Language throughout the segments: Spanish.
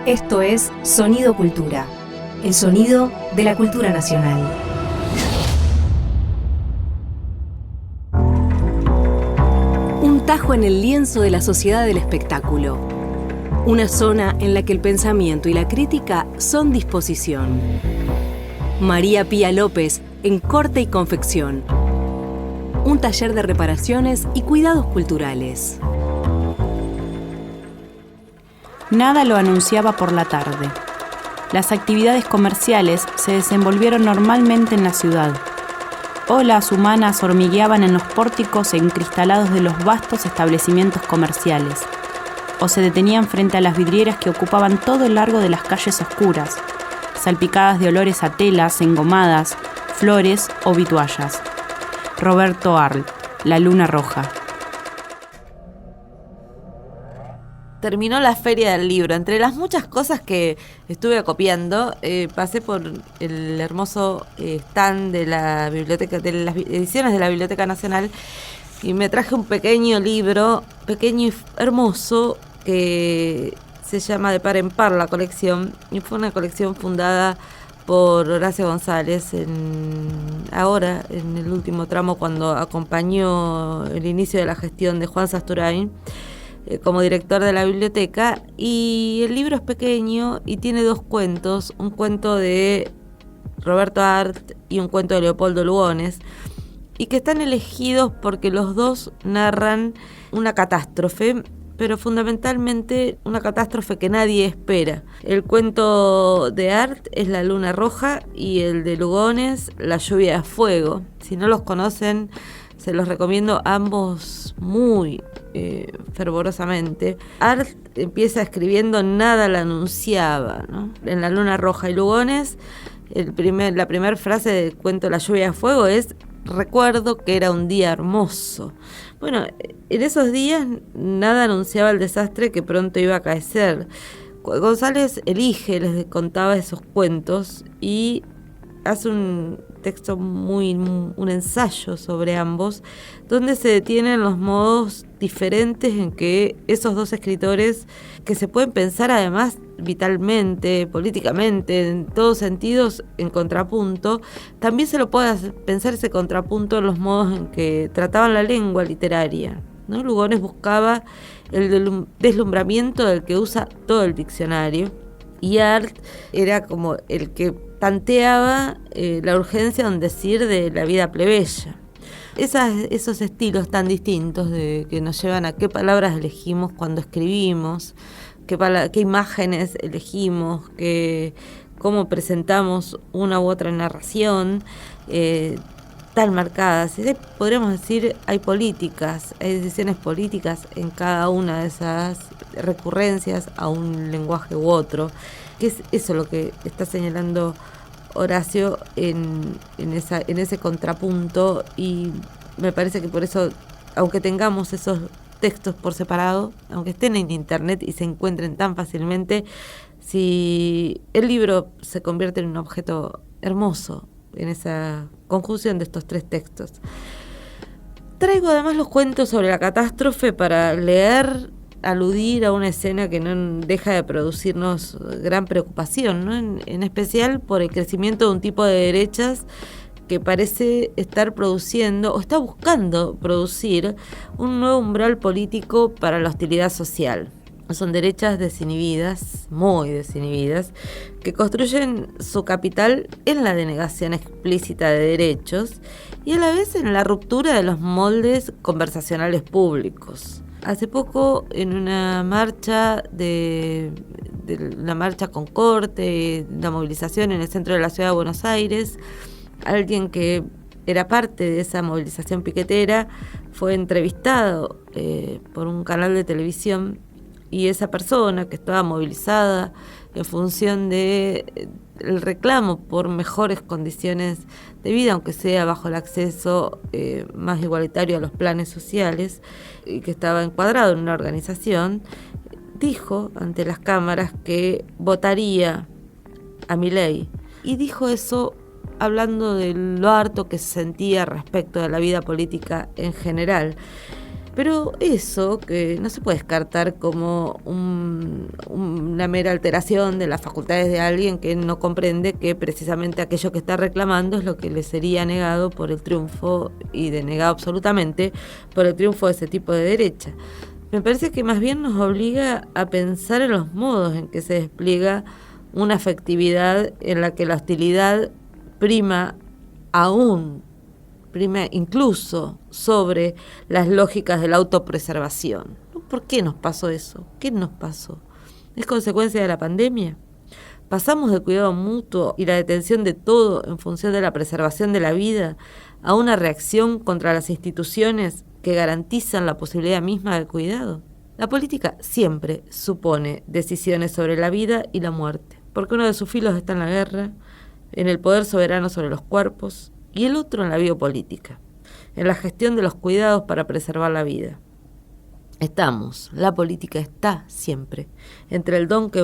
Esto es Sonido Cultura, el sonido de la cultura nacional. Un tajo en el lienzo de la sociedad del espectáculo. Una zona en la que el pensamiento y la crítica son disposición. María Pía López en Corte y Confección. Un taller de reparaciones y cuidados culturales. Nada lo anunciaba por la tarde. Las actividades comerciales se desenvolvieron normalmente en la ciudad. Olas humanas hormigueaban en los pórticos encristalados de los vastos establecimientos comerciales, o se detenían frente a las vidrieras que ocupaban todo el largo de las calles oscuras, salpicadas de olores a telas, engomadas, flores o vituallas. Roberto Arlt, La Luna Roja. Terminó la Feria del Libro. Entre las muchas cosas que estuve acopiando, pasé por el hermoso stand de la biblioteca, de las ediciones de la Biblioteca Nacional, y me traje un pequeño libro, pequeño y hermoso, que se llama De Par en Par la colección, y fue una colección fundada por Horacio González ahora en el último tramo, cuando acompañó el inicio de la gestión de Juan Sasturain como director de la biblioteca. Y el libro es pequeño y tiene dos cuentos, un cuento de Roberto Arlt y un cuento de Leopoldo Lugones, y que están elegidos porque los dos narran una catástrofe, pero fundamentalmente una catástrofe que nadie espera. El cuento de Arlt es La Luna Roja y el de Lugones, La Lluvia de Fuego. Si no los conocen, se los recomiendo ambos muy fervorosamente. Arlt empieza escribiendo Nada la anunciaba, ¿no? En La Luna Roja, y Lugones, la primera frase del cuento La Lluvia de Fuego es: recuerdo que era un día hermoso. Bueno, en esos días nada anunciaba el desastre que pronto iba a acaecer. González les contaba esos cuentos y hace un texto un ensayo sobre ambos, donde se detienen los modos diferentes en que esos dos escritores, que se pueden pensar además vitalmente, políticamente, en todos sentidos, en contrapunto, también se lo puede pensar ese contrapunto en los modos en que trataban la lengua literaria, ¿no? Lugones buscaba el deslumbramiento del que usa todo el diccionario, y Arlt era como el que tanteaba la urgencia, en decir, de la vida plebeya. Esos estilos tan distintos que nos llevan a qué palabras elegimos cuando escribimos, qué imágenes elegimos, cómo presentamos una u otra narración, tan marcadas. Podríamos decir, hay políticas, hay decisiones políticas en cada una de esas recurrencias a un lenguaje u otro, que es eso lo que está señalando Horacio en ese contrapunto. Y me parece que por eso, aunque tengamos esos textos por separado, aunque estén en internet y se encuentren tan fácilmente, si el libro se convierte en un objeto hermoso en esa conjunción de estos tres textos. Traigo además los cuentos sobre la catástrofe para leer, aludir a una escena que no deja de producirnos gran preocupación, ¿no? En especial por el crecimiento de un tipo de derechas que parece estar produciendo o está buscando producir un nuevo umbral político para la hostilidad social. Son derechas desinhibidas, muy desinhibidas, que construyen su capital en la denegación explícita de derechos y a la vez en la ruptura de los moldes conversacionales públicos. Hace poco, en una marcha la marcha con corte, la movilización en el centro de la ciudad de Buenos Aires, alguien que era parte de esa movilización piquetera fue entrevistado por un canal de televisión, y esa persona que estaba movilizada en función de el reclamo por mejores condiciones de vida, aunque sea bajo el acceso más igualitario a los planes sociales, y que estaba encuadrado en una organización, dijo ante las cámaras que votaría a Milei, y dijo eso hablando de lo harto que se sentía respecto de la vida política en general. Pero eso que no se puede descartar como una mera alteración de las facultades de alguien que no comprende que precisamente aquello que está reclamando es lo que le sería negado por el triunfo, y denegado absolutamente por el triunfo de ese tipo de derecha. Me parece que más bien nos obliga a pensar en los modos en que se despliega una afectividad en la que la hostilidad prima incluso sobre las lógicas de la autopreservación. ¿Por qué nos pasó eso? ¿Qué nos pasó? ¿Es consecuencia de la pandemia? ¿Pasamos del cuidado mutuo y la detención de todo en función de la preservación de la vida a una reacción contra las instituciones que garantizan la posibilidad misma del cuidado? La política siempre supone decisiones sobre la vida y la muerte, porque uno de sus filos está en la guerra, en el poder soberano sobre los cuerpos, y el otro en la biopolítica, en la gestión de los cuidados para preservar la vida. La política está siempre entre el dron que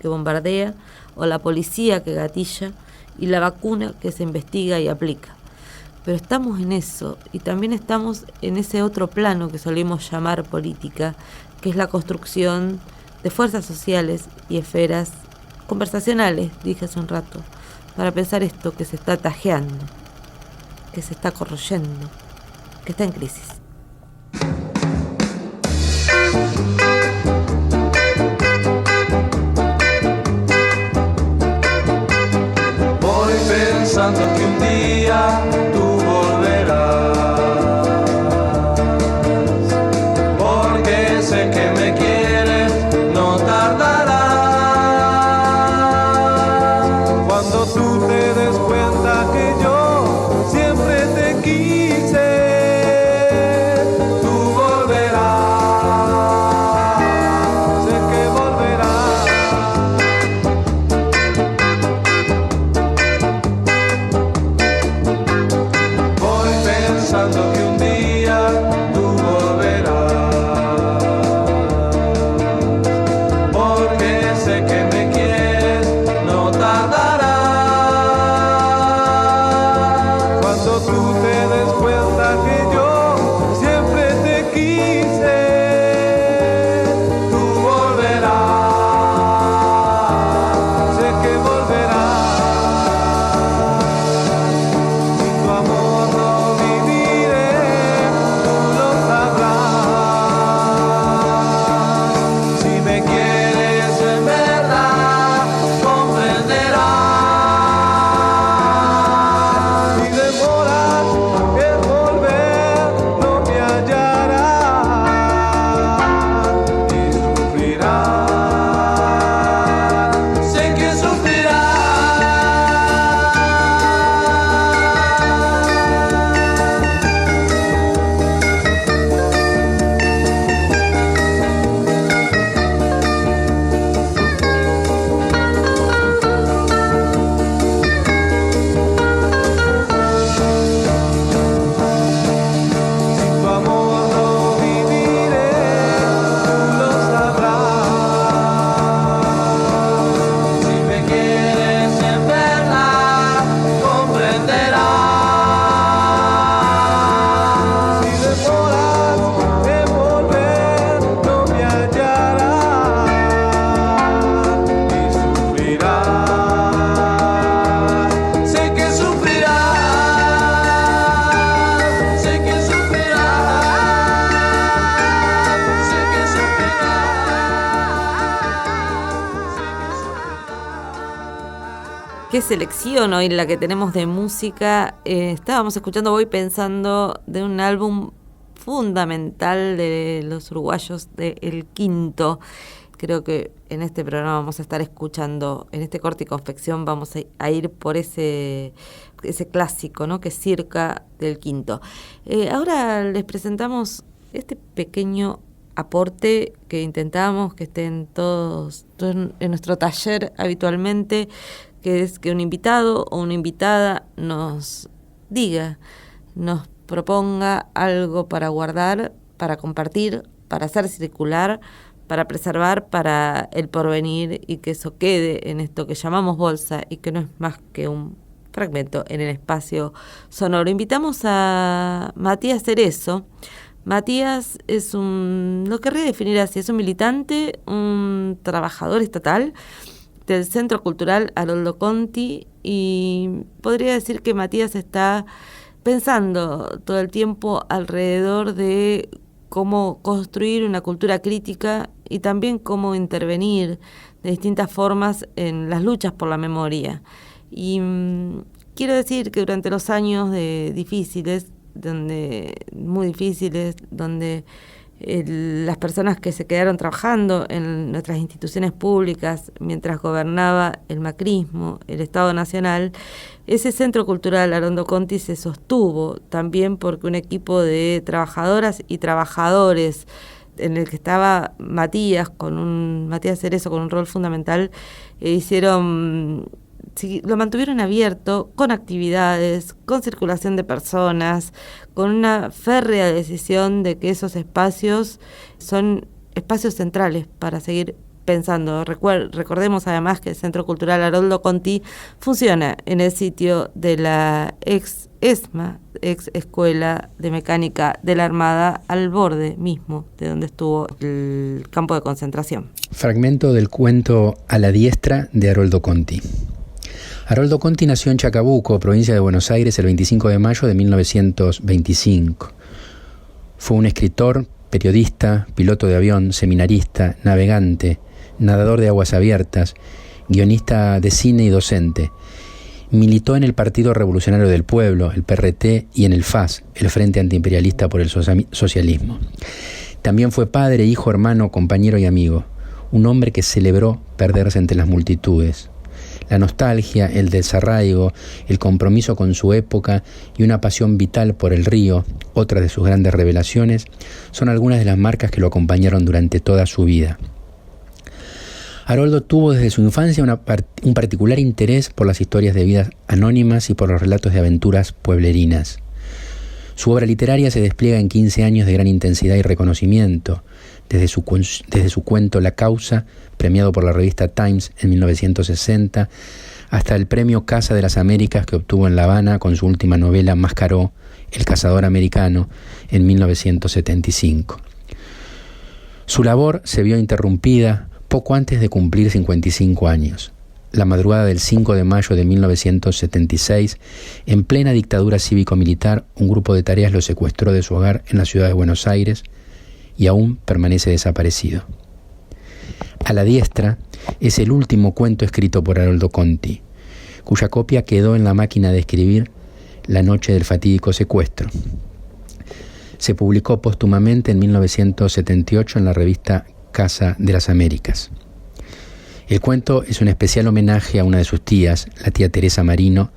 bombardea, o la policía que gatilla, y la vacuna que se investiga y aplica. Pero estamos en eso, y también estamos en ese otro plano que solemos llamar política, que es la construcción de fuerzas sociales y esferas conversacionales, dije hace un rato, para pensar esto que se está tajeando, que se está corroyendo, que está en crisis. Voy pensando que un día tú volverás, porque sé que me quieres, no tardarás. Cuando tú te des cuenta que yo siempre te quise, tú volverás, sé que volverás. Voy pensando que un día tú volverás, porque sé que me quieres, no tardarás. Cuando tú te des cuenta que yo siempre te quise, tú volverás, sé que volverás. Sin tu amor no viviré, tú lo sabrás. Si me quieres en verdad, comprenderás. Si demoras en volver, no me hallarás y sufrirás. Sé que sufrirás. Sin tu amor no viviré, tú lo sabrás. Si me quieres en verdad, comprenderás. Si demoras en volver, no me hallarás y sufrirás. Sé que sufrirás, sé que sufrirás, sé que sufrirás. ¿Qué selección hoy la que tenemos de música? Estábamos escuchando, voy pensando, de un álbum fundamental de los uruguayos, de El Quinto. Creo que en este programa vamos a estar escuchando, en este corte y confección, vamos a ir por ese clásico, ¿no?, que es Circa, del Quinto. Ahora les presentamos este pequeño aporte que intentábamos que estén todos en nuestro taller habitualmente, que es que un invitado o una invitada nos diga, nos proponga algo para guardar, para compartir, para hacer circular, para preservar para el porvenir, y que eso quede en esto que llamamos bolsa y que no es más que un fragmento en el espacio sonoro. Invitamos a Matías Cerezo. Matías es lo querría definir así, es un militante, un trabajador estatal del Centro Cultural Haroldo Conti, y podría decir que Matías está pensando todo el tiempo alrededor de cómo construir una cultura crítica y también cómo intervenir de distintas formas en las luchas por la memoria. Y quiero decir que durante los años muy difíciles, donde las personas que se quedaron trabajando en nuestras instituciones públicas mientras gobernaba el macrismo, el Estado Nacional, ese Centro Cultural Haroldo Conti se sostuvo también porque un equipo de trabajadoras y trabajadores en el que estaba Matías Cerezo con un rol fundamental, lo mantuvieron abierto, con actividades, con circulación de personas, con una férrea decisión de que esos espacios son espacios centrales para seguir pensando. Recordemos además que el Centro Cultural Haroldo Conti funciona en el sitio de la ex ESMA, ex Escuela de Mecánica de la Armada, al borde mismo de donde estuvo el campo de concentración. Fragmento del cuento A la diestra de Haroldo Conti. Haroldo Conti nació en Chacabuco, provincia de Buenos Aires, el 25 de mayo de 1925. Fue un escritor, periodista, piloto de avión, seminarista, navegante, nadador de aguas abiertas, guionista de cine y docente. Militó en el Partido Revolucionario del Pueblo, el PRT, y en el FAS, el Frente Antiimperialista por el Socialismo. También fue padre, hijo, hermano, compañero y amigo. Un hombre que celebró perderse entre las multitudes. La nostalgia, el desarraigo, el compromiso con su época y una pasión vital por el río, otra de sus grandes revelaciones, son algunas de las marcas que lo acompañaron durante toda su vida. Haroldo tuvo desde su infancia un particular interés por las historias de vidas anónimas y por los relatos de aventuras pueblerinas. Su obra literaria se despliega en 15 años de gran intensidad y reconocimiento, desde su cuento La Causa, premiado por la revista Times en 1960, hasta el premio Casa de las Américas que obtuvo en La Habana con su última novela Mascaró, El cazador americano, en 1975. Su labor se vio interrumpida poco antes de cumplir 55 años. La madrugada del 5 de mayo de 1976, en plena dictadura cívico-militar, un grupo de tareas lo secuestró de su hogar en la ciudad de Buenos Aires y aún permanece desaparecido. A la diestra es el último cuento escrito por Haroldo Conti, cuya copia quedó en la máquina de escribir la noche del fatídico secuestro. Se publicó póstumamente en 1978 en la revista Casa de las Américas. El cuento es un especial homenaje a una de sus tías, la tía Teresa Marino,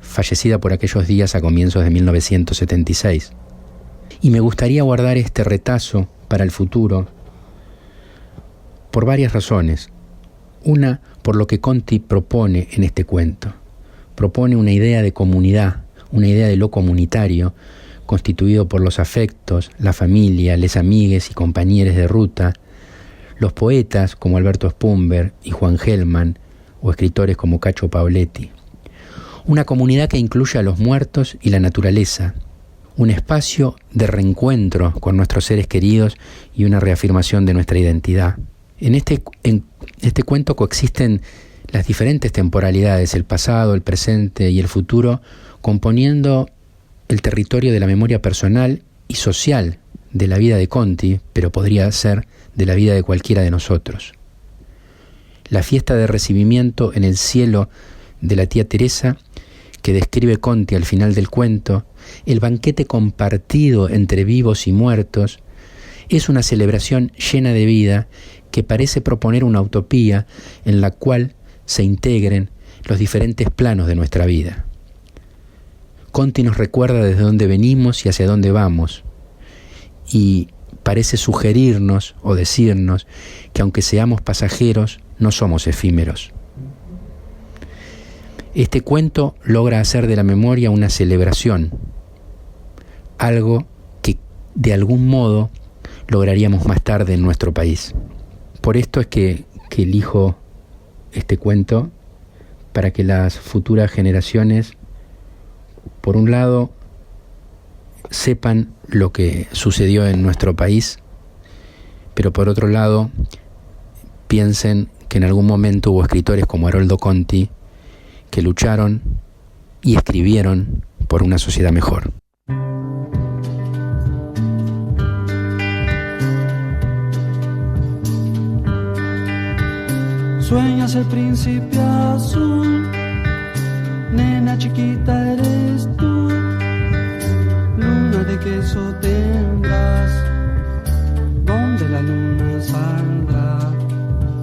fallecida por aquellos días a comienzos de 1976. Y me gustaría guardar este retazo para el futuro por varias razones. Una, por lo que Conti propone en este cuento. Propone una idea de comunidad, una idea de lo comunitario, constituido por los afectos, la familia, les amigues y compañeros de ruta, los poetas como Alberto Spumber y Juan Gelman, o escritores como Cacho Paoletti. Una comunidad que incluye a los muertos y la naturaleza, un espacio de reencuentro con nuestros seres queridos y una reafirmación de nuestra identidad. En este cuento coexisten las diferentes temporalidades, el pasado, el presente y el futuro, componiendo el territorio de la memoria personal y social de la vida de Conti, pero podría ser de la vida de cualquiera de nosotros. La fiesta de recibimiento en el cielo de la tía Teresa, que describe Conti al final del cuento, el banquete compartido entre vivos y muertos, es una celebración llena de vida que parece proponer una utopía en la cual se integren los diferentes planos de nuestra vida. Conti nos recuerda desde dónde venimos y hacia dónde vamos, y parece sugerirnos o decirnos que aunque seamos pasajeros, no somos efímeros. Este cuento logra hacer de la memoria una celebración, algo que de algún modo lograríamos más tarde en nuestro país. Por esto es que elijo este cuento, para que las futuras generaciones por un lado, sepan lo que sucedió en nuestro país, pero por otro lado, piensen que en algún momento hubo escritores como Haroldo Conti que lucharon y escribieron por una sociedad mejor. Sueñas el príncipe azul, nena chiquita eres tú, luna de queso tendrás, donde la luna saldrá.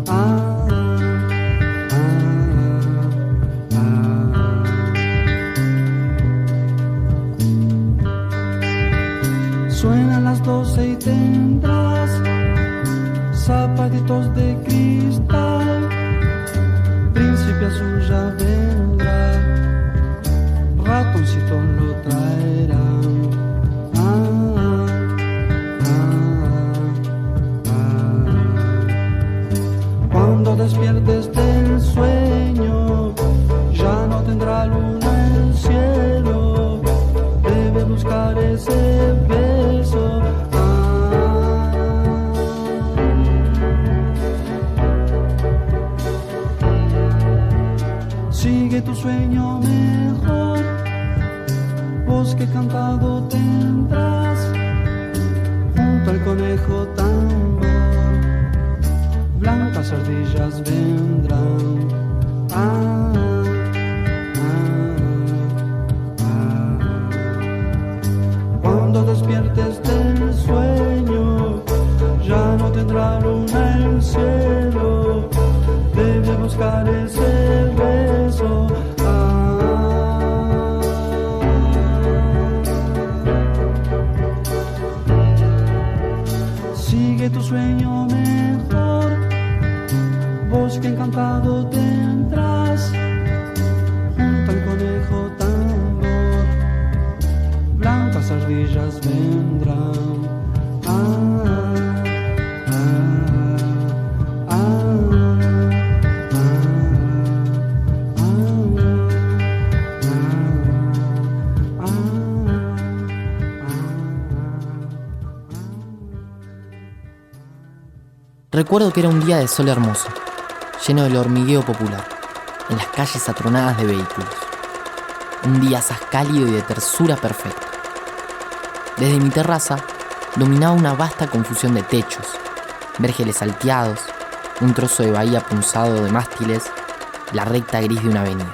Ah, ah, ah. Suenan las 12 y tendrás zapatitos de cristal, príncipe azul ya vendrá, ratoncito lo traerán. Ah, ah, ah. Cuando despiertes del sueño, ya no tendrá luna el cielo, debe buscar ese beso. Sigue tu sueño mejor, bosque cantado tendrás, junto al conejo tambor, blancas ardillas vendrán. Ah, ah, ah. Cuando despiertes del sueño, ya no tendrá luna el cielo, debe buscar ese beso. Sigue tu sueño mejor, bosque encantado tendrás, junto al conejo tambor, blancas ardillas vendrán. Ah, ah, ah. Recuerdo que era un día de sol hermoso, lleno del hormigueo popular, en las calles atronadas de vehículos. Un día asaz cálido y de tersura perfecta. Desde mi terraza dominaba una vasta confusión de techos, vergeles salteados, un trozo de bahía punzado de mástiles, la recta gris de una avenida.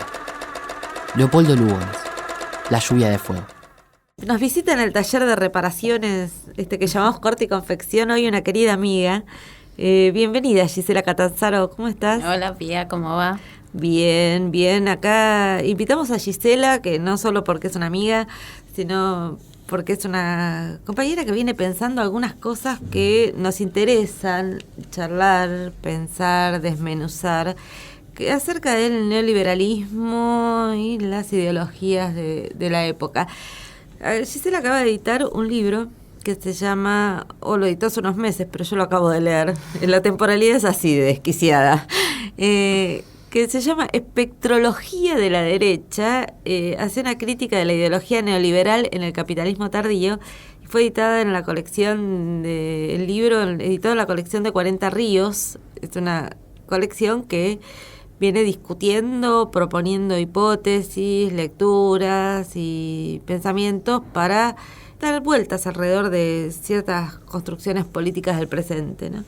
Leopoldo Lugones, la lluvia de fuego. Nos visita en el taller de reparaciones que llamamos Corte y Confección hoy una querida amiga. Bienvenida, Gisela Catanzaro, ¿cómo estás? Hola, Pía, ¿cómo va? Bien, bien. Acá invitamos a Gisela, que no solo porque es una amiga, sino porque es una compañera que viene pensando algunas cosas que nos interesan charlar, pensar, desmenuzar, acerca del neoliberalismo y las ideologías de la época. Gisela acaba de editar un libro que se llama, lo editó hace unos meses, pero yo lo acabo de leer, la temporalidad es así de desquiciada, que se llama Espectrología de la derecha, hace una crítica de la ideología neoliberal en el capitalismo tardío, y fue editada en la colección el libro editado en la colección de 40 Ríos, es una colección que viene discutiendo, proponiendo hipótesis, lecturas y pensamientos para dar vueltas alrededor de ciertas construcciones políticas del presente, ¿no?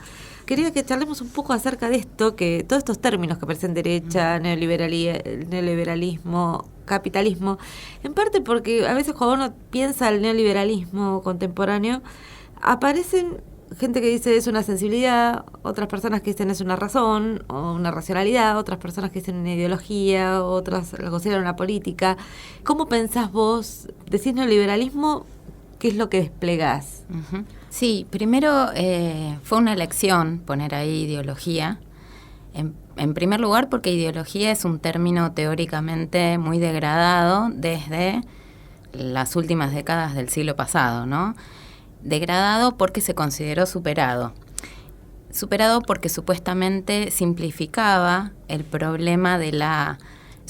Quería que charlemos un poco acerca de esto, que todos estos términos que aparecen derecha, neoliberalismo, capitalismo, en parte porque a veces cuando uno piensa el neoliberalismo contemporáneo, aparecen gente que dice es una sensibilidad, otras personas que dicen es una razón o una racionalidad, otras personas que dicen una ideología, otras lo consideran una política. ¿Cómo pensás vos? Decís neoliberalismo, ¿qué es lo que desplegás? Uh-huh. Sí, primero fue una elección poner ahí ideología. En primer lugar, porque ideología es un término teóricamente muy degradado desde las últimas décadas del siglo pasado, ¿no? Degradado porque se consideró superado. Superado porque supuestamente simplificaba el problema de la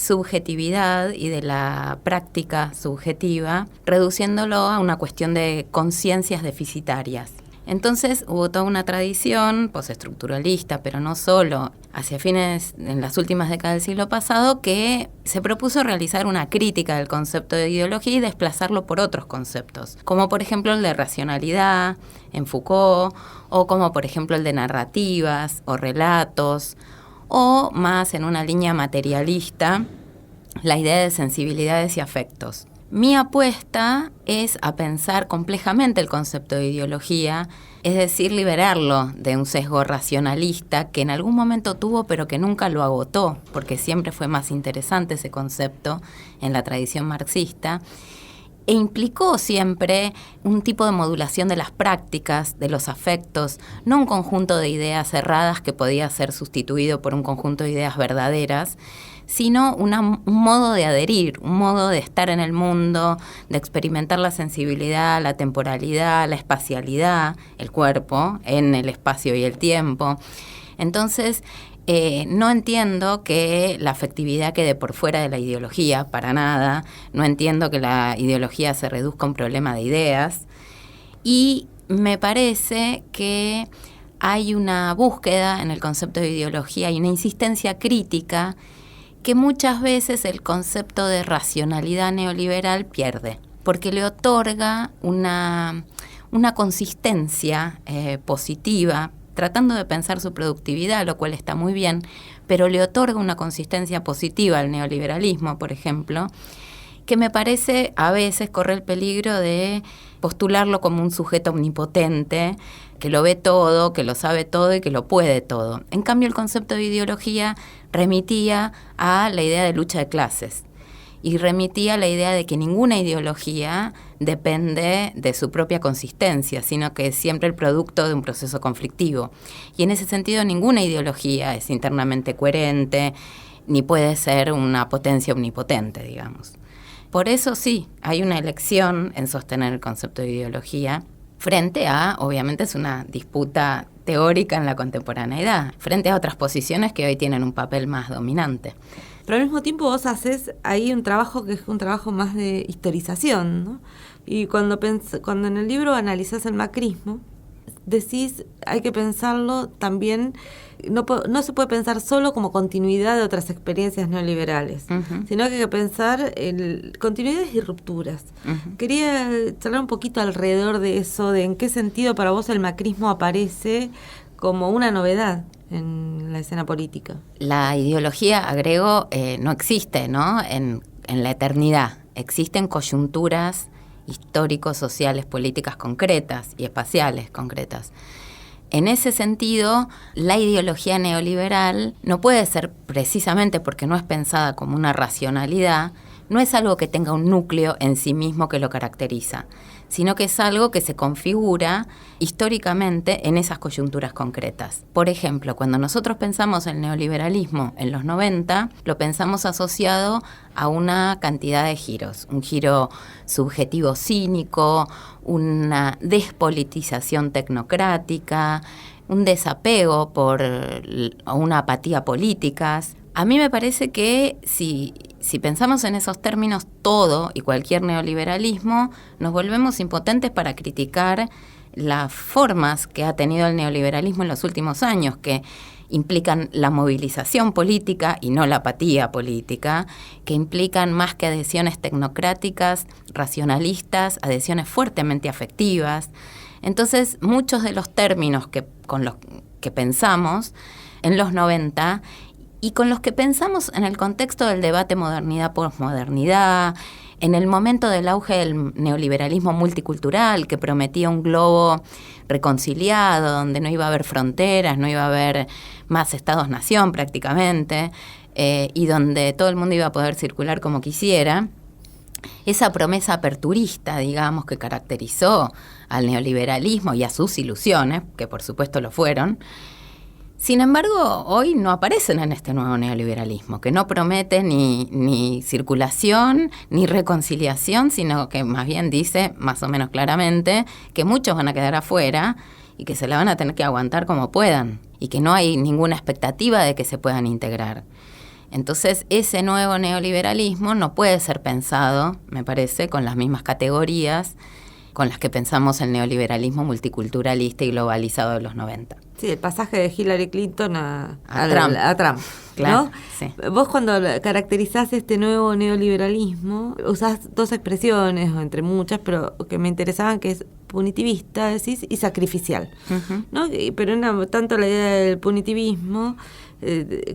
subjetividad y de la práctica subjetiva, reduciéndolo a una cuestión de conciencias deficitarias. Entonces hubo toda una tradición postestructuralista, pero no solo, hacia fines, en las últimas décadas del siglo pasado, que se propuso realizar una crítica del concepto de ideología y desplazarlo por otros conceptos, como por ejemplo el de racionalidad en Foucault, o como por ejemplo el de narrativas o relatos, o más en una línea materialista, la idea de sensibilidades y afectos. Mi apuesta es a pensar complejamente el concepto de ideología, es decir, liberarlo de un sesgo racionalista que en algún momento tuvo pero que nunca lo agotó, porque siempre fue más interesante ese concepto en la tradición marxista, e implicó siempre un tipo de modulación de las prácticas, de los afectos, no un conjunto de ideas cerradas que podía ser sustituido por un conjunto de ideas verdaderas, sino un modo de adherir, un modo de estar en el mundo, de experimentar la sensibilidad, la temporalidad, la espacialidad, el cuerpo en el espacio y el tiempo. Entonces, no entiendo que la afectividad quede por fuera de la ideología, para nada. No entiendo que la ideología se reduzca a un problema de ideas. Y me parece que hay una búsqueda en el concepto de ideología y una insistencia crítica que muchas veces el concepto de racionalidad neoliberal pierde, porque le otorga una consistencia positiva, tratando de pensar su productividad, lo cual está muy bien, pero le otorga una consistencia positiva al neoliberalismo, por ejemplo, que me parece a veces corre el peligro de postularlo como un sujeto omnipotente, que lo ve todo, que lo sabe todo y que lo puede todo. En cambio, el concepto de ideología remitía a la idea de lucha de clases y remitía a la idea de que ninguna ideología depende de su propia consistencia, sino que es siempre el producto de un proceso conflictivo. Y en ese sentido, ninguna ideología es internamente coherente, ni puede ser una potencia omnipotente, digamos. Por eso sí, hay una elección en sostener el concepto de ideología frente a, obviamente es una disputa teórica en la contemporaneidad, frente a otras posiciones que hoy tienen un papel más dominante. Pero al mismo tiempo vos haces ahí un trabajo que es un trabajo más de historización, ¿no? Y cuando en el libro analizás el macrismo, decís, hay que pensarlo también, no se puede pensar solo como continuidad de otras experiencias neoliberales, sino que hay que pensar en continuidades y rupturas. Quería charlar un poquito alrededor de eso, de en qué sentido para vos el macrismo aparece como una novedad en la escena política. La ideología, agrego, no existe, ¿no? En la eternidad. Existen coyunturas históricos, sociales, políticas concretas y espaciales concretas. En ese sentido, la ideología neoliberal no puede ser, precisamente porque no es pensada como una racionalidad, no es algo que tenga un núcleo en sí mismo que lo caracteriza, sino que es algo que se configura históricamente en esas coyunturas concretas. Por ejemplo, cuando nosotros pensamos el neoliberalismo en los 90, lo pensamos asociado a una cantidad de giros, un giro subjetivo cínico, una despolitización tecnocrática, un desapego o una apatía políticas. A mí me parece que si pensamos en esos términos, todo y cualquier neoliberalismo, nos volvemos impotentes para criticar las formas que ha tenido el neoliberalismo en los últimos años, que implican la movilización política y no la apatía política, que implican más que adhesiones tecnocráticas, racionalistas, adhesiones fuertemente afectivas. Entonces, muchos de los términos con los que pensamos en los 90 y con los que pensamos en el contexto del debate modernidad-posmodernidad, en el momento del auge del neoliberalismo multicultural que prometía un globo reconciliado, donde no iba a haber fronteras, no iba a haber más estados-nación prácticamente, y donde todo el mundo iba a poder circular como quisiera, esa promesa aperturista, digamos, que caracterizó al neoliberalismo y a sus ilusiones, que por supuesto lo fueron, sin embargo, hoy no aparecen en este nuevo neoliberalismo, que no promete ni circulación ni reconciliación, sino que más bien dice, más o menos claramente, que muchos van a quedar afuera y que se la van a tener que aguantar como puedan y que no hay ninguna expectativa de que se puedan integrar. Entonces, ese nuevo neoliberalismo no puede ser pensado, me parece, con las mismas categorías con las que pensamos el neoliberalismo multiculturalista y globalizado de los 90. Sí, el pasaje de Hillary Clinton a Trump. Claro, ¿no? sí. Vos cuando caracterizás este nuevo neoliberalismo, usás dos expresiones, o entre muchas, pero que me interesaban, que es punitivista, decís, y sacrificial. Uh-huh. ¿No? Pero tanto la idea del punitivismo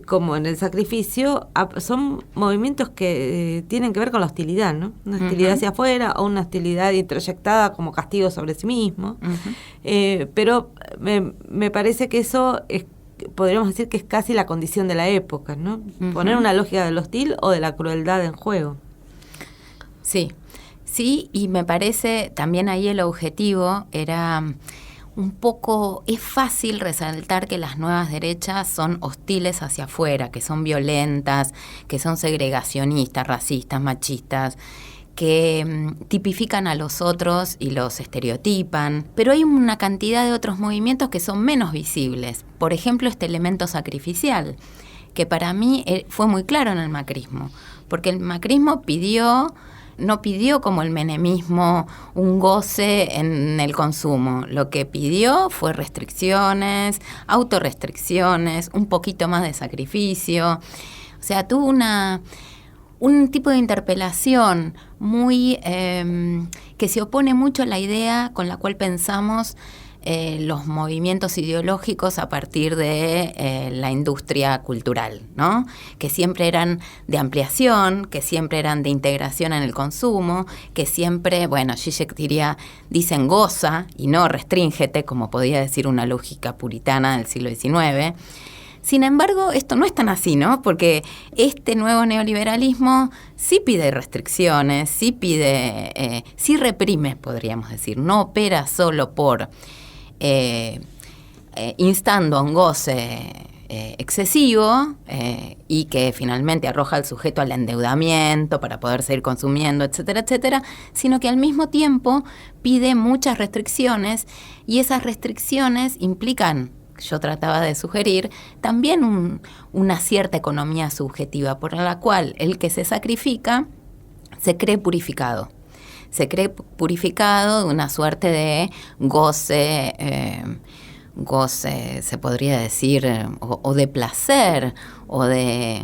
como en el sacrificio son movimientos que tienen que ver con la hostilidad, ¿no? Una hostilidad hacia afuera o una hostilidad introyectada como castigo sobre sí mismo. Pero me parece que eso podríamos decir que es casi la condición de la época, ¿no? Poner una lógica del hostil o de la crueldad en juego. Sí, y me parece también ahí el objetivo era un poco, es fácil resaltar que las nuevas derechas son hostiles hacia afuera, que son violentas, que son segregacionistas, racistas, machistas, que tipifican a los otros y los estereotipan, pero hay una cantidad de otros movimientos que son menos visibles. Por ejemplo, este elemento sacrificial, que para mí fue muy claro en el macrismo, porque el macrismo no pidió como el menemismo un goce en el consumo. Lo que pidió fue restricciones, autorrestricciones, un poquito más de sacrificio. O sea, tuvo un tipo de interpelación muy que se opone mucho a la idea con la cual pensamos los movimientos ideológicos a partir de la industria cultural, ¿no? Que siempre eran de ampliación, que siempre eran de integración en el consumo, que siempre, bueno, Zizek dicen goza y no restríngete, como podía decir una lógica puritana del siglo XIX. Sin embargo, esto no es tan así, ¿no? Porque este nuevo neoliberalismo sí pide restricciones, sí reprime, podríamos decir, no opera solo por instando a un goce excesivo y que finalmente arroja al sujeto al endeudamiento para poder seguir consumiendo, etcétera, etcétera, sino que al mismo tiempo pide muchas restricciones y esas restricciones implican, yo trataba de sugerir, también una cierta economía subjetiva por la cual el que se sacrifica se cree purificado. Se cree purificado de una suerte de goce, se podría decir, o de placer, o de,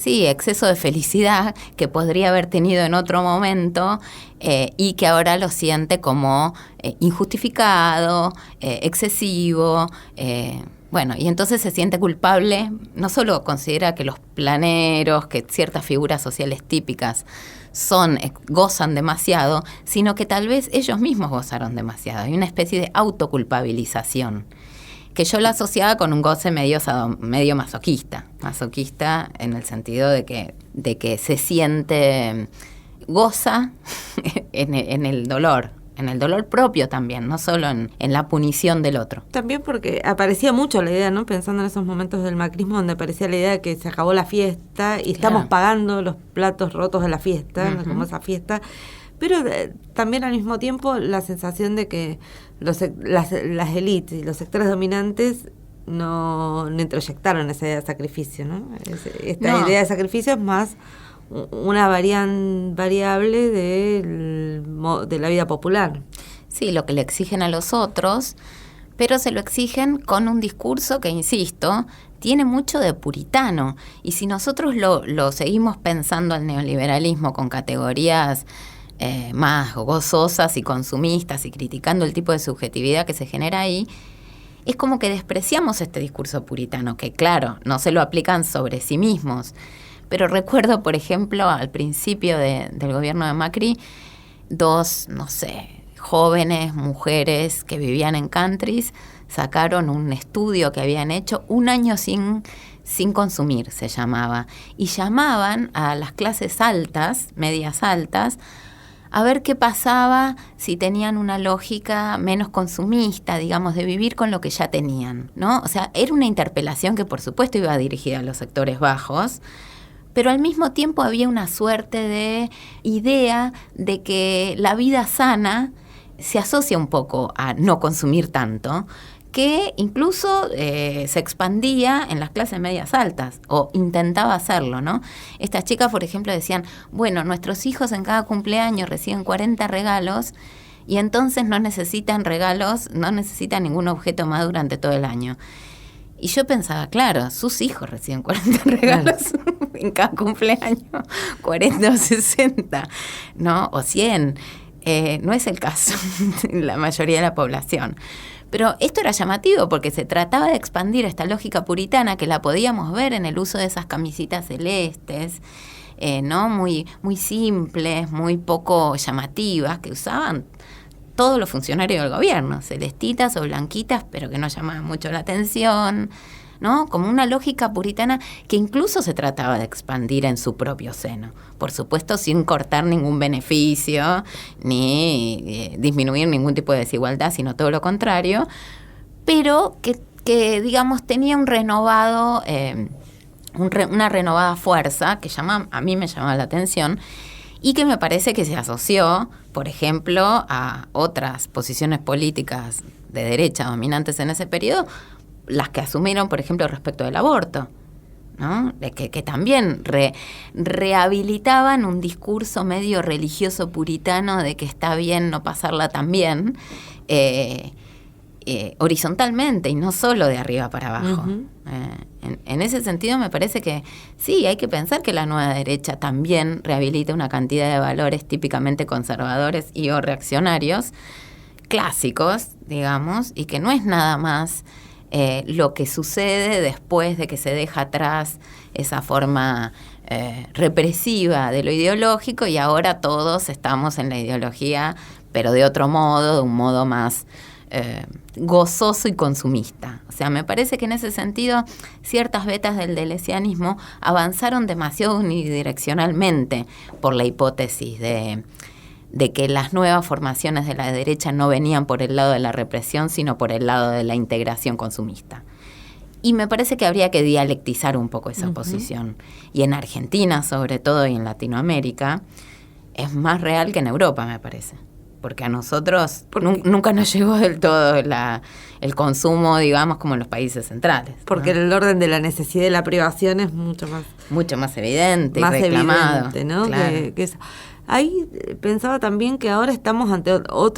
exceso de felicidad que podría haber tenido en otro momento y que ahora lo siente como injustificado, excesivo, y entonces se siente culpable, no solo considera que los planeros, que ciertas figuras sociales típicas gozan demasiado, sino que tal vez ellos mismos gozaron demasiado. Hay una especie de autoculpabilización, que yo la asociaba con un goce medio masoquista en el sentido de que se siente, goza en el dolor propio también, no solo en la punición del otro. También porque aparecía mucho la idea, ¿no? Pensando en esos momentos del macrismo donde aparecía la idea de que se acabó la fiesta y estamos pagando los platos rotos de la fiesta, como esa fiesta, pero también al mismo tiempo la sensación de que las élites y los sectores dominantes no introyectaron esa idea de sacrificio, ¿no? Esta idea de sacrificio es más una variable de la vida popular. Sí, lo que le exigen a los otros, pero se lo exigen con un discurso que, insisto, tiene mucho de puritano. Y si nosotros lo seguimos pensando al neoliberalismo con categorías más gozosas y consumistas y criticando el tipo de subjetividad que se genera ahí, es como que despreciamos este discurso puritano, que claro, no se lo aplican sobre sí mismos. Pero recuerdo, por ejemplo, al principio del gobierno de Macri, dos, jóvenes mujeres que vivían en countries sacaron un estudio que habían hecho, 1 año sin consumir, se llamaba. Y llamaban a las clases altas, medias altas, a ver qué pasaba si tenían una lógica menos consumista, digamos, de vivir con lo que ya tenían, ¿no? O sea, era una interpelación que por supuesto iba dirigida a los sectores bajos, pero al mismo tiempo había una suerte de idea de que la vida sana se asocia un poco a no consumir tanto, que incluso se expandía en las clases medias altas, o intentaba hacerlo, ¿no? Estas chicas, por ejemplo, decían, bueno, nuestros hijos en cada cumpleaños reciben 40 regalos, y entonces no necesitan regalos, no necesitan ningún objeto más durante todo el año. Y yo pensaba, claro, sus hijos reciben 40 regalos en cada cumpleaños, 40 o 60, ¿no? O 100. No es el caso de la mayoría de la población. Pero esto era llamativo porque se trataba de expandir esta lógica puritana que la podíamos ver en el uso de esas camisitas celestes, ¿no? Muy, muy simples, muy poco llamativas, que usaban todos los funcionarios del gobierno, celestitas o blanquitas, pero que no llamaban mucho la atención, ¿no? Como una lógica puritana que incluso se trataba de expandir en su propio seno. Por supuesto, sin cortar ningún beneficio, ni disminuir ningún tipo de desigualdad, sino todo lo contrario, pero que digamos, tenía un renovado, una renovada fuerza que a mí me llamaba la atención, y que me parece que se asoció, por ejemplo, a otras posiciones políticas de derecha dominantes en ese periodo, las que asumieron, por ejemplo, respecto del aborto, ¿no? Que también rehabilitaban un discurso medio religioso puritano de que está bien no pasarla tan bien, horizontalmente y no solo de arriba para abajo. Uh-huh. En ese sentido me parece que sí, hay que pensar que la nueva derecha también rehabilita una cantidad de valores típicamente conservadores y o reaccionarios, clásicos, digamos, y que no es nada más lo que sucede después de que se deja atrás esa forma represiva de lo ideológico y ahora todos estamos en la ideología, pero de otro modo, de un modo más gozoso y consumista. O sea, me parece que en ese sentido ciertas vetas del deleuzianismo avanzaron demasiado unidireccionalmente por la hipótesis de que las nuevas formaciones de la derecha no venían por el lado de la represión, sino por el lado de la integración consumista. Y me parece que habría que dialectizar un poco esa posición. Y en Argentina, sobre todo, y en Latinoamérica, es más real que en Europa, me parece. Porque a nosotros nunca nos llegó del todo el consumo, digamos, como en los países centrales. Porque ¿no? El orden de la necesidad de la privación es mucho más evidente, más y reclamado. Evidente, ¿no? Claro. Que es, ahí pensaba también que ahora estamos ante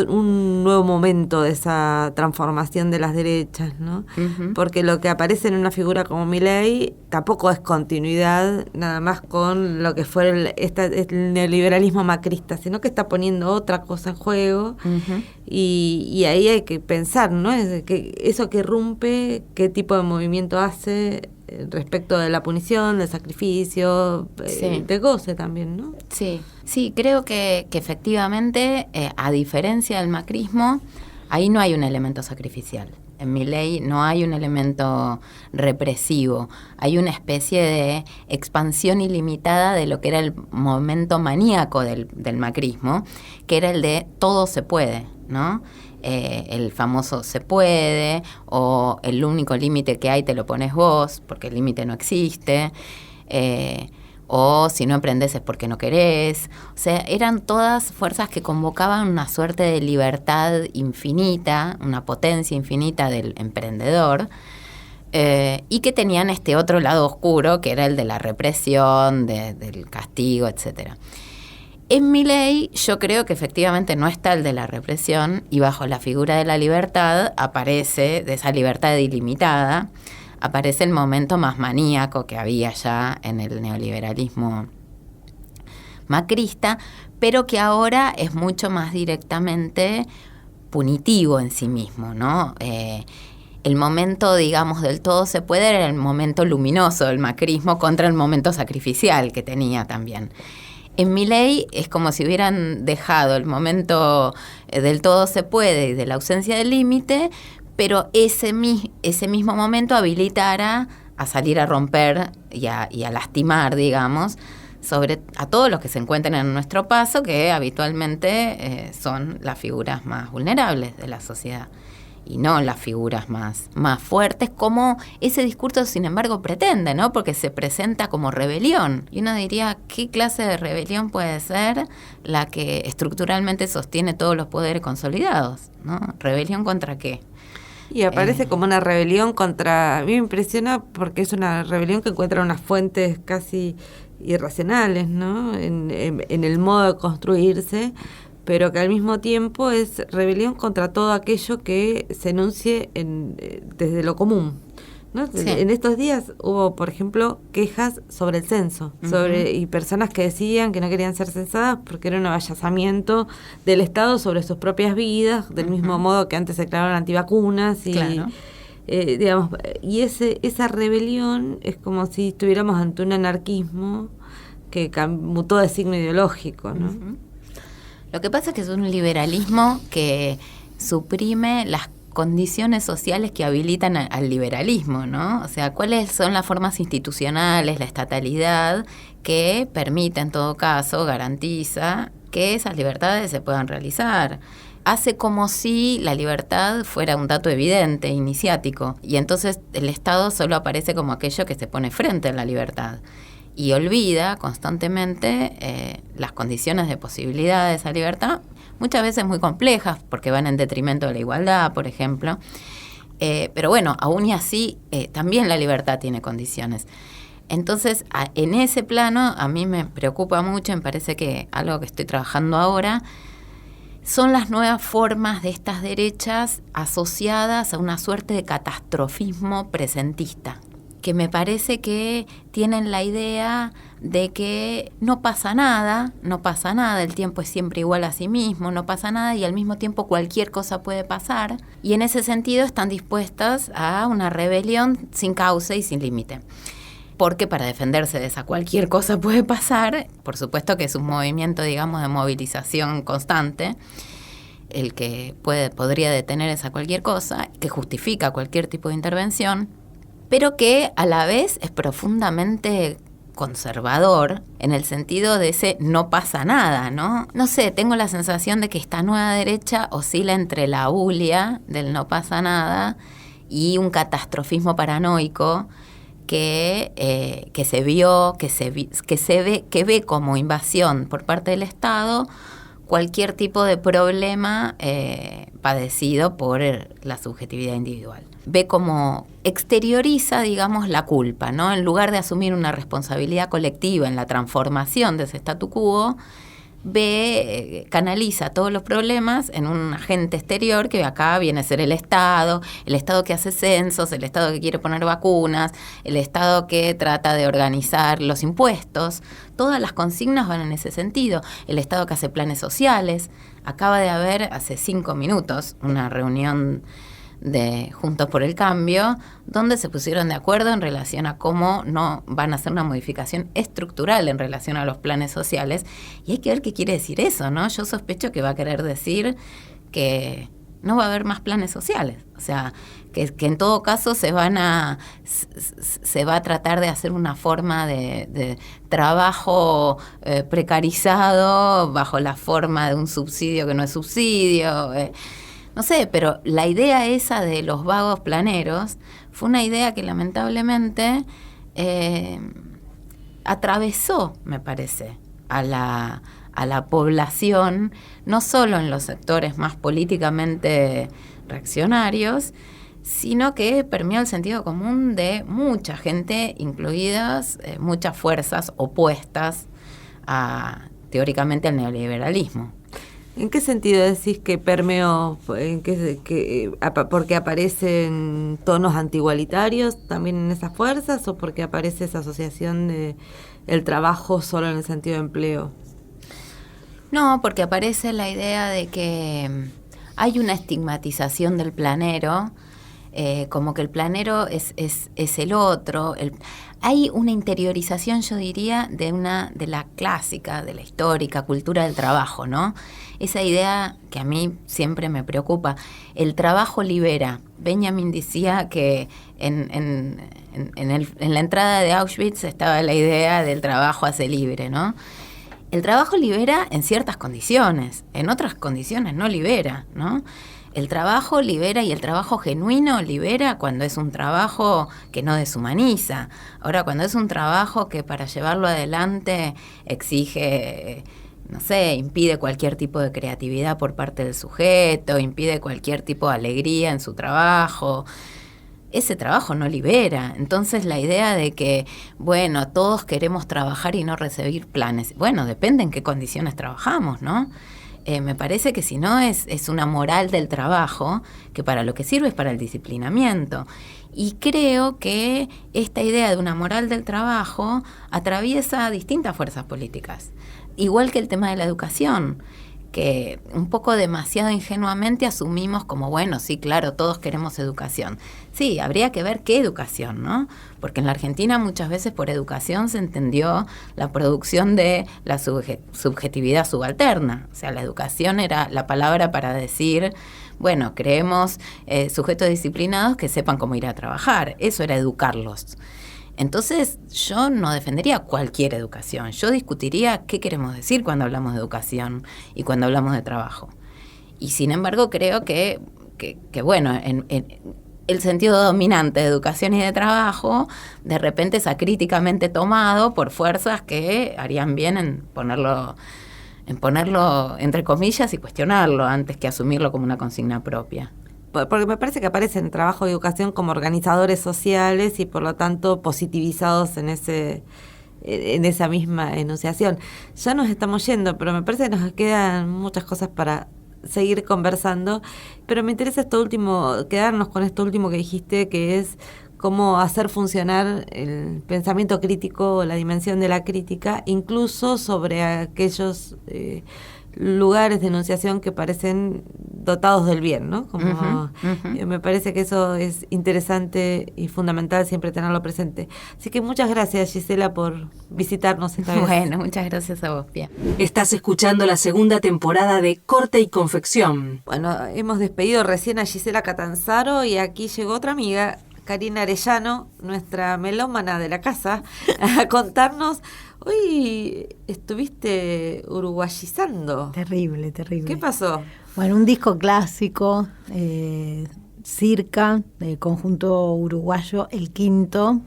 un nuevo momento de esa transformación de las derechas, ¿no? Uh-huh. Porque lo que aparece en una figura como Milei tampoco es continuidad nada más con lo que fue el neoliberalismo macrista, sino que está poniendo otra cosa en juego. Uh-huh. Y ahí hay que pensar, ¿no? Es que eso que rompe, qué tipo de movimiento hace respecto de la punición, del sacrificio, sí. De goce también, ¿no? Sí, creo que efectivamente, a diferencia del macrismo, ahí no hay un elemento sacrificial. En Milei no hay un elemento represivo, hay una especie de expansión ilimitada de lo que era el momento maníaco del macrismo, que era el de todo se puede, ¿no? El famoso se puede, o el único límite que hay te lo pones vos, porque el límite no existe, o si no emprendes es porque no querés. O sea, eran todas fuerzas que convocaban una suerte de libertad infinita, una potencia infinita del emprendedor, y que tenían este otro lado oscuro, que era el de la represión, del castigo, etcétera. En Milei yo creo que efectivamente no está el de la represión, y bajo la figura de la libertad aparece, de esa libertad ilimitada, aparece el momento más maníaco que había ya en el neoliberalismo macrista, pero que ahora es mucho más directamente punitivo en sí mismo, ¿no? El momento, digamos, del todo se puede era el momento luminoso del macrismo contra el momento sacrificial que tenía también. En Milei es como si hubieran dejado el momento del todo se puede y de la ausencia del límite, pero ese mismo momento habilitara a salir a romper y a lastimar, digamos, a todos los que se encuentran en nuestro paso, que habitualmente son las figuras más vulnerables de la sociedad, y no las figuras más fuertes, como ese discurso, sin embargo, pretende, ¿no? Porque se presenta como rebelión. Y uno diría, ¿qué clase de rebelión puede ser la que estructuralmente sostiene todos los poderes consolidados, ¿no? ¿Rebelión contra qué? Y aparece como una rebelión contra... A mí me impresiona porque es una rebelión que encuentra unas fuentes casi irracionales, ¿no? En el modo de construirse, pero que al mismo tiempo es rebelión contra todo aquello que se enuncie desde lo común, ¿no? Sí. En estos días hubo, por ejemplo, quejas sobre el censo, y personas que decían que no querían ser censadas porque era un avallazamiento del Estado sobre sus propias vidas, del mismo modo que antes se declararon antivacunas y Claro. Digamos, y esa rebelión es como si estuviéramos ante un anarquismo que mutó de signo ideológico, ¿no? Lo que pasa es que es un liberalismo que suprime las condiciones sociales que habilitan al liberalismo, ¿no? O sea, ¿cuáles son las formas institucionales, la estatalidad que permite, en todo caso, garantiza que esas libertades se puedan realizar? Hace como si la libertad fuera un dato evidente, iniciático, y entonces el Estado solo aparece como aquello que se pone frente a la libertad y olvida constantemente las condiciones de posibilidad de esa libertad, muchas veces muy complejas, porque van en detrimento de la igualdad, por ejemplo. Pero bueno, aún y así, también la libertad tiene condiciones. Entonces, en ese plano, a mí me preocupa mucho, me parece que algo que estoy trabajando ahora, son las nuevas formas de estas derechas asociadas a una suerte de catastrofismo presentista, que me parece que tienen la idea de que no pasa nada, el tiempo es siempre igual a sí mismo, no pasa nada y al mismo tiempo cualquier cosa puede pasar, y en ese sentido están dispuestas a una rebelión sin causa y sin límite. Porque para defenderse de esa cualquier cosa puede pasar, por supuesto que es un movimiento, digamos, de movilización constante, el que podría detener esa cualquier cosa, que justifica cualquier tipo de intervención, pero que a la vez es profundamente conservador en el sentido de ese no pasa nada, ¿no? No sé, tengo la sensación de que esta nueva derecha oscila entre la abulia del no pasa nada y un catastrofismo paranoico que ve como invasión por parte del Estado cualquier tipo de problema padecido por la subjetividad individual. Ve como exterioriza, digamos, la culpa, ¿no? En lugar de asumir una responsabilidad colectiva en la transformación de ese statu quo, canaliza todos los problemas en un agente exterior que acá viene a ser el Estado que hace censos, el Estado que quiere poner vacunas, el Estado que trata de organizar los impuestos. Todas las consignas van en ese sentido. El Estado que hace planes sociales. Acaba de haber, hace 5 minutos, una reunión de Juntos por el Cambio, donde se pusieron de acuerdo en relación a cómo no van a hacer una modificación estructural en relación a los planes sociales, y hay que ver qué quiere decir eso, ¿no? Yo sospecho que va a querer decir que no va a haber más planes sociales, o sea, que en todo caso se va a tratar de hacer una forma de trabajo precarizado bajo la forma de un subsidio que no es subsidio, no sé, pero la idea esa de los vagos planeros fue una idea que lamentablemente atravesó, me parece, a la población, no solo en los sectores más políticamente reaccionarios, sino que permeó el sentido común de mucha gente, incluidas muchas fuerzas opuestas teóricamente al neoliberalismo. ¿En qué sentido decís que permeó? ¿Porque aparecen tonos antigualitarios también en esas fuerzas o porque aparece esa asociación de el trabajo solo en el sentido de empleo? No, porque aparece la idea de que hay una estigmatización del planero, como que el planero es el otro. Hay una interiorización, yo diría, de la clásica, de la histórica cultura del trabajo, ¿no? Esa idea que a mí siempre me preocupa. El trabajo libera. Benjamin decía que en la entrada de Auschwitz estaba la idea del trabajo hace libre, ¿no? El trabajo libera en ciertas condiciones, en otras condiciones no libera, ¿no? El trabajo libera y el trabajo genuino libera cuando es un trabajo que no deshumaniza. Ahora, cuando es un trabajo que para llevarlo adelante exige no sé, impide cualquier tipo de creatividad por parte del sujeto, impide cualquier tipo de alegría en su trabajo. Ese trabajo no libera. Entonces la idea de que, bueno, todos queremos trabajar y no recibir planes. Bueno, depende en qué condiciones trabajamos, ¿no? Me parece que si no es una moral del trabajo que para lo que sirve es para el disciplinamiento. Y creo que esta idea de una moral del trabajo atraviesa distintas fuerzas políticas. Igual que el tema de la educación, que un poco demasiado ingenuamente asumimos como, bueno, sí, claro, todos queremos educación. Sí, habría que ver qué educación, ¿no? Porque en la Argentina muchas veces por educación se entendió la producción de la subjetividad subalterna. O sea, la educación era la palabra para decir, bueno, creemos sujetos disciplinados que sepan cómo ir a trabajar. Eso era educarlos. Entonces, yo no defendería cualquier educación. Yo discutiría qué queremos decir cuando hablamos de educación y cuando hablamos de trabajo. Y sin embargo, creo que bueno, en el sentido dominante de educación y de trabajo, de repente es acríticamente tomado por fuerzas que harían bien en ponerlo entre comillas y cuestionarlo antes que asumirlo como una consigna propia. Porque me parece que aparecen trabajo y educación como organizadores sociales y por lo tanto positivizados en esa misma enunciación. Ya nos estamos yendo, pero me parece que nos quedan muchas cosas para seguir conversando, pero me interesa quedarnos con esto último que dijiste, que es cómo hacer funcionar el pensamiento crítico, la dimensión de la crítica, incluso sobre aquellos lugares de enunciación que parecen dotados del bien, ¿no? Como me parece que eso es interesante y fundamental siempre tenerlo presente. Así que muchas gracias, Gisela, por visitarnos esta vez. Bueno, muchas gracias a vos, Pia. Estás escuchando la segunda temporada de Corte y Confección. Bueno, hemos despedido recién a Gisela Catanzaro y aquí llegó otra amiga, Karina Arellano, nuestra melómana de la casa, a contarnos. Hoy estuviste uruguayizando. Terrible. ¿Qué pasó? Bueno, un disco clásico, Circa, del conjunto uruguayo, El Quinto,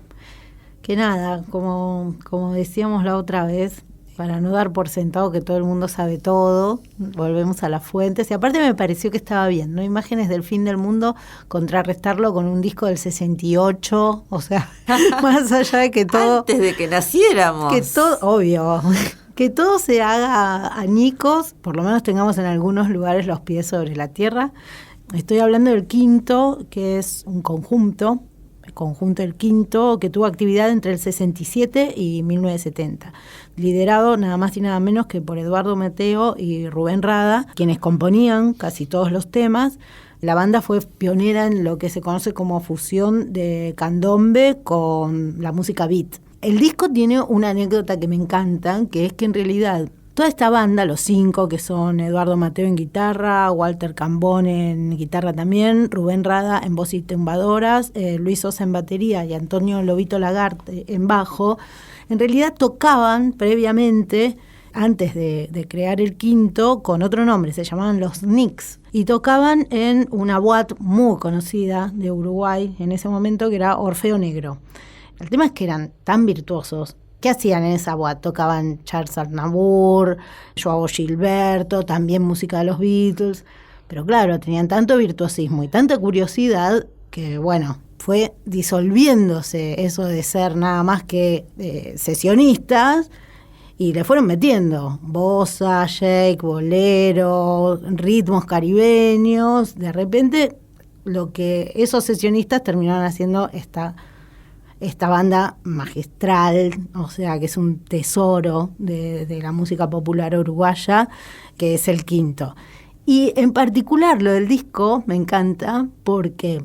que nada, como decíamos la otra vez, para no dar por sentado que todo el mundo sabe todo, volvemos a las fuentes. Y aparte me pareció que estaba bien, ¿no? Imágenes del fin del mundo, contrarrestarlo con un disco del 68, o sea, más allá de que todo... Antes de que naciéramos. Que todo, obvio, que todo se haga añicos, por lo menos tengamos en algunos lugares los pies sobre la tierra. Estoy hablando del Quinto, que es un conjunto El Quinto, que tuvo actividad entre el 67 y 1970, liderado nada más y nada menos que por Eduardo Mateo y Rubén Rada, quienes componían casi todos los temas. La banda fue pionera en lo que se conoce como fusión de candombe con la música beat. El disco tiene una anécdota que me encanta, que es que en realidad toda esta banda, los 5 que son Eduardo Mateo en guitarra, Walter Cambone en guitarra también, Rubén Rada en voz y tumbadoras, Luis Sosa en batería y Antonio Lobito Lagarte en bajo, en realidad tocaban previamente, antes de crear El Quinto, con otro nombre, se llamaban los Knicks, y tocaban en una boate muy conocida de Uruguay en ese momento, que era Orfeo Negro. El tema es que eran tan virtuosos. ¿Qué hacían en esa boate? Tocaban Charles Aznavour, Joao Gilberto, también música de los Beatles. Pero claro, tenían tanto virtuosismo y tanta curiosidad que, bueno, fue disolviéndose eso de ser nada más que sesionistas y le fueron metiendo bossa, shake, bolero, ritmos caribeños. De repente, lo que esos sesionistas terminaron haciendo esta banda magistral, o sea, que es un tesoro de la música popular uruguaya, que es El Quinto. Y en particular lo del disco me encanta porque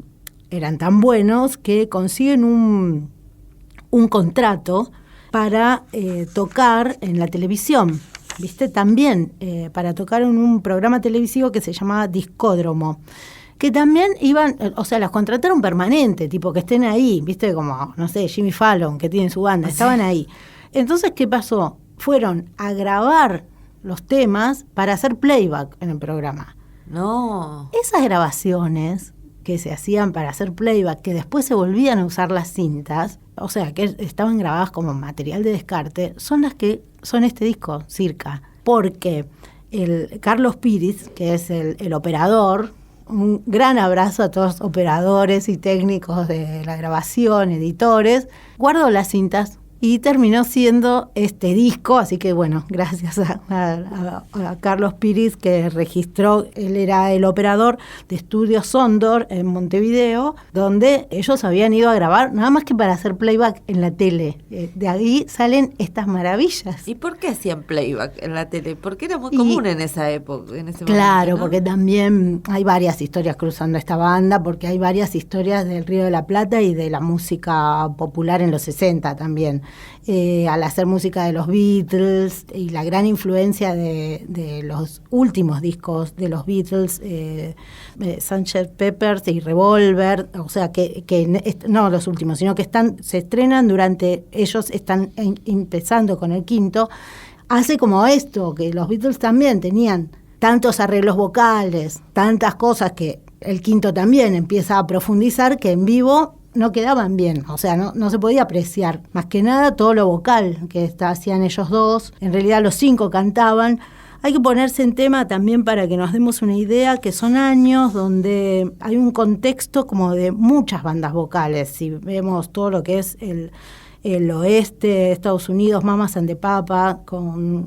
eran tan buenos que consiguen un contrato para tocar en la televisión, ¿viste? También para tocar en un programa televisivo que se llamaba Discódromo, que también iban, o sea, los contrataron permanente, tipo que estén ahí, ¿viste? Como, no sé, Jimmy Fallon, que tiene su banda, estaban ahí. Entonces, ¿qué pasó? Fueron a grabar los temas para hacer playback en el programa. No. Esas grabaciones que se hacían para hacer playback, que después se volvían a usar las cintas, o sea, que estaban grabadas como material de descarte, son las que son este disco, Circa. porque el Carlos Piris, que es el operador, un gran abrazo a todos los operadores y técnicos de la grabación, editores, guardó las cintas y terminó siendo este disco, así que bueno, gracias a Carlos Piris, que registró, él era el operador de Estudio Sondor en Montevideo, donde ellos habían ido a grabar nada más que para hacer playback en la tele. De ahí salen estas maravillas. ¿Y por qué hacían playback en la tele? Porque era muy común en esa época, en ese claro, momento, ¿no? porque también hay varias historias cruzando esta banda, porque hay varias historias del Río de la Plata y de la música popular en los 60 también. Al hacer música de los Beatles y la gran influencia de los últimos discos de los Beatles, Sgt. Pepper's y Revolver, o sea que no los últimos, sino que se estrenan ellos están empezando con el quinto, hace como esto, que los Beatles también tenían tantos arreglos vocales, tantas cosas que el quinto también empieza a profundizar, que en vivo no quedaban bien, o sea, no se podía apreciar, más que nada todo lo vocal que hacían ellos dos. En realidad los 5 cantaban. Hay que ponerse en tema también para que nos demos una idea, que son años donde hay un contexto como de muchas bandas vocales. Si vemos todo lo que es el oeste de Estados Unidos, Mamas and the Papas,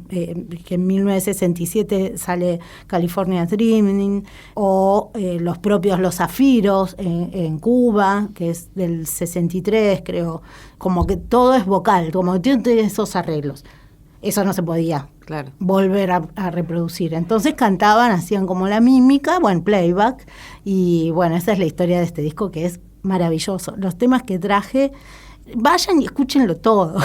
que en 1967 sale California Dreaming, o los propios Los Zafiros en Cuba, que es del 63, creo, como que todo es vocal, como que tiene esos arreglos. Eso no se podía volver a reproducir. Entonces cantaban, hacían como la mímica, playback, y bueno, esa es la historia de este disco, que es maravilloso. Los temas que traje, vayan y escúchenlo todo,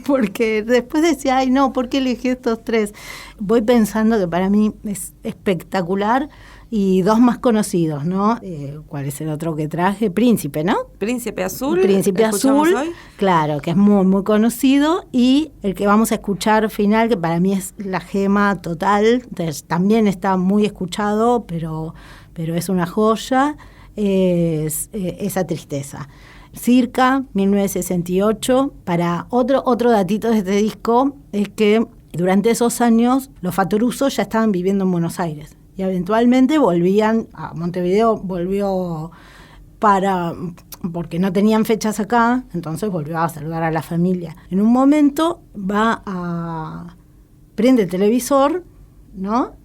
porque después decía, ay no, ¿por qué elegí estos 3? Voy pensando que para mí es espectacular, y 2 más conocidos, ¿no? ¿Cuál es el otro que traje? Príncipe, ¿no? Príncipe Azul. Príncipe Azul, hoy. Claro, que es muy, muy conocido, y el que vamos a escuchar final, que para mí es la gema total, también está muy escuchado, pero es una joya, es Esa Tristeza. Circa 1968. Para otro datito de este disco es que durante esos años los Fattoruso ya estaban viviendo en Buenos Aires y eventualmente volvían a Montevideo, porque no tenían fechas acá, entonces volvió a saludar a la familia. En un momento prende el televisor, ¿no?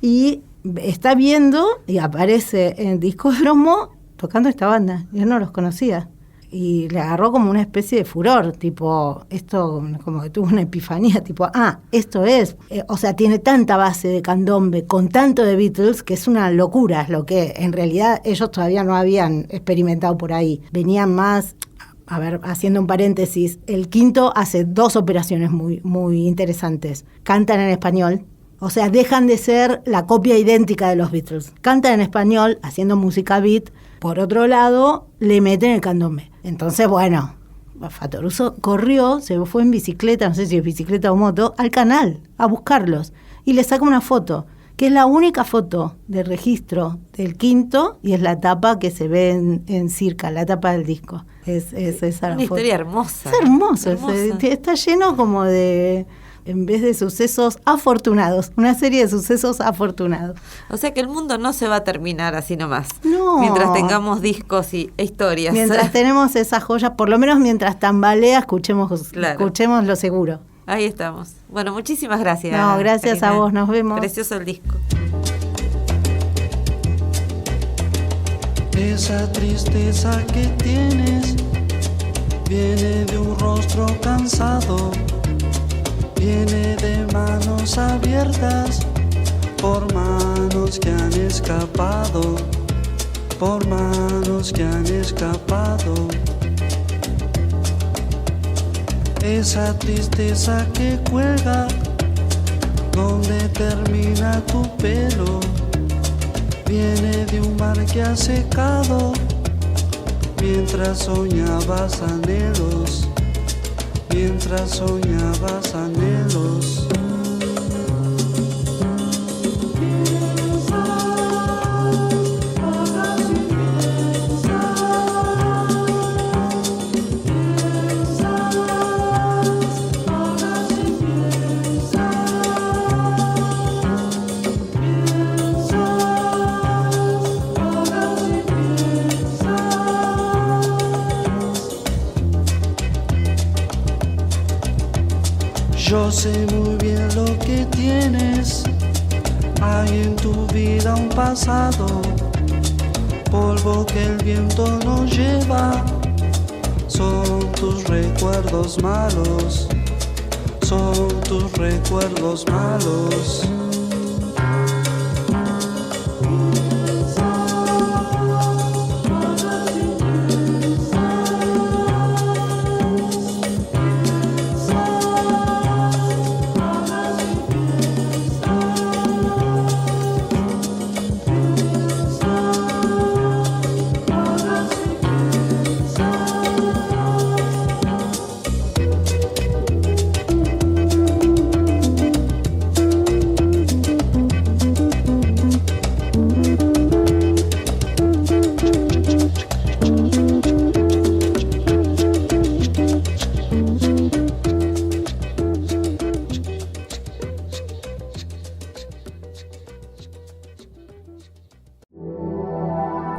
Y está viendo y aparece en Discódromo tocando esta banda. Yo no los conocía. Y le agarró como una especie de furor, tipo, esto como que tuvo una epifanía, tipo, esto es. O sea, tiene tanta base de candombe, con tanto de Beatles, que es una locura, es lo que en realidad ellos todavía no habían experimentado por ahí. Venían más, a ver, haciendo un paréntesis, el quinto hace 2 operaciones muy, muy interesantes. Cantan en español. O sea, dejan de ser la copia idéntica de los Beatles. Cantan en español, haciendo música beat. Por otro lado, le meten el candombe. Entonces, bueno, Fattoruso corrió, se fue en bicicleta, no sé si es bicicleta o moto, al canal a buscarlos. Y le saca una foto, que es la única foto de registro del quinto, y es la tapa que se ve en Circa, la tapa del disco. Es esa una foto. Historia hermosa. Es hermoso. Está lleno como de, en vez de sucesos afortunados, una serie de sucesos afortunados. O sea que el mundo no se va a terminar así nomás. No. Mientras tengamos discos e historias. Mientras tenemos esas joyas, por lo menos mientras tambalea, escuchémoslo seguro. Ahí estamos. Bueno, muchísimas gracias. No, gracias Karina. a vos, nos vemos. Precioso el disco. Esa tristeza que tienes viene de un rostro cansado, viene de manos abiertas, por manos que han escapado, por manos que han escapado. Esa tristeza que cuelga donde termina tu pelo, viene de un mar que ha secado mientras soñabas anhelos, mientras soñabas anhelos. Yo sé muy bien lo que tienes. Hay en tu vida un pasado, polvo que el viento no lleva. Son tus recuerdos malos, son tus recuerdos malos.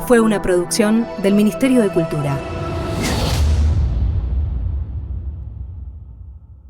Fue una producción del Ministerio de Cultura.